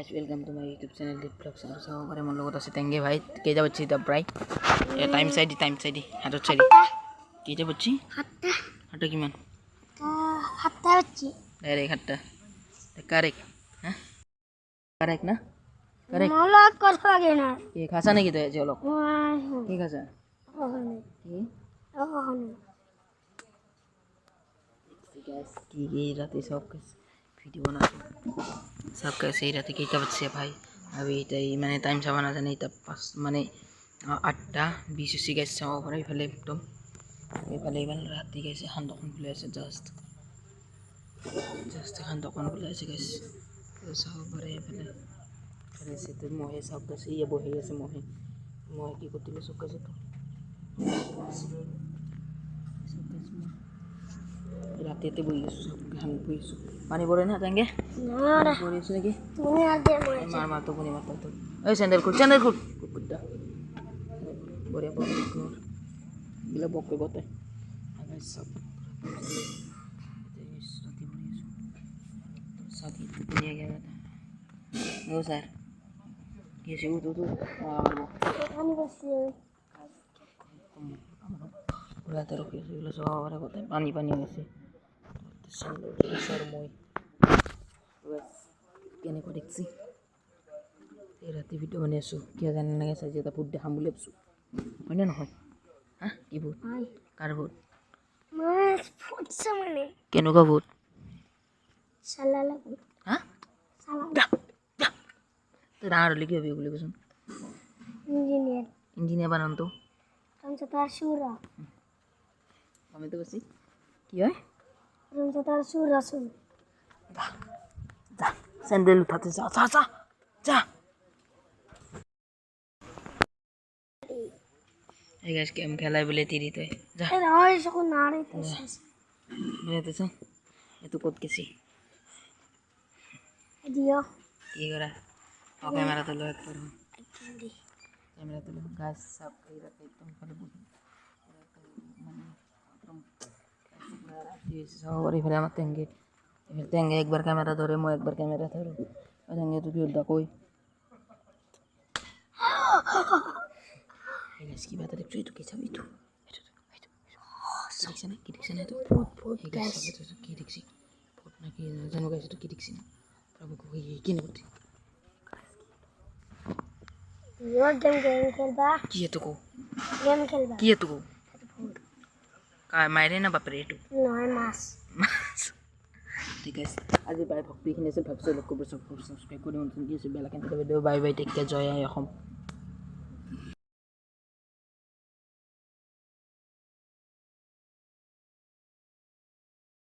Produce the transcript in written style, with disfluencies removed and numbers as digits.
Guys welcome to my YouTube channel Deep blogs और सब बारे मन লগত আছে टेंगे भाई केजा बच्ची द ब्राइट ए टाइम साइडी हातत साइडी केजा बच्ची हातटा हातटा किमान हातटा बच्ची डायरेक्ट हातटा करेक्ट हां करेक्ट ना करेक्ट मला কথা লাগে না ये खासा नहीं तो चलो की खासा गाइस की रात सब वीडियो बना सब कैसे ही रहते कि तब से भाई अभी मैंने टाइम से बना नहीं तब पास मैंने 8:20 गैस चाव पर इफाले एकदम इफाले इवन रात गैसे खान दোकान खुले আছে জাস্ট খান দোকান খুলে আছে গাইস চাव पर इफाले करे से तो मोहे सब कैसे ये बहे আছে मोहे मोहे की করতে সব কাছে তো রাতেতে বই সব গান বই পানি পড়ে না তাঙ্গে না পড়েছ নাকি তুমি আগে মার তো কোনি মারতা তো এই স্যান্ডেল কুট কুটটা বড়িয়া বড় গিলা বকে গতে আগে সব সাথী বড়িয়েছ সাথী নিয়ে গেল ও স্যার কেসে উঠো তো আমি বসে রাতে রকে এগুলো সব আবার গতে পানি হয়েছে सर मोई बस केने को देखছি এই রাতে ভিডিও বানাইছো কি জানেন না গেছে যে তা ফুড দেখাম বলে ভাবছো হয় না নহয় হ্যাঁ কি ভূত কার ভূত মাছ ফুট সামনে কেনকা ভূত সালালা ভূত হ্যাঁ সালালা তো ডাঙর হলে কি হবে এগুলো কোন ইঞ্জিনিয়ার বানান তো কাঞ্চা তার সুরা আমি তো বসি কি হয় তার সুরা শুন যা স্যান্ডেল উঠাতে যা যা যা যা এই গাছ গেম খেলায় বলে তিরিতে যা এ হয় সকল নারে তো বুঝতেছ এত কত গেছি দিও কি করা ও ক্যামেরা তো লো একবার ক্যামেরা তো গাছ সব এই রাতে একদম খালি বুঝি মানে একদম और फिर हम तेंगे एक बार कैमरा धरे मैं एक बार कैमरा धरो तेंगे तू क्यों कोई इसकी बात देख तो कैसा भी तू देखছে না কি দেখছে না তো বহুত গাইস কি দেখছি বহুত নাকি জানো গাইস তো কি দেখছি না প্রভু কই কি না করতে यो गेम खेलबा কি এত কো गेम खेलबा কি এত কো काय मायरे ना बाप रे तू नय मास ठीक है आज बाय भक्ति खिने से भाबसो लोक को सब्सक्राइब কৰি মন কি আছে বেলা কেন video bye bye take care জয় আই অসম।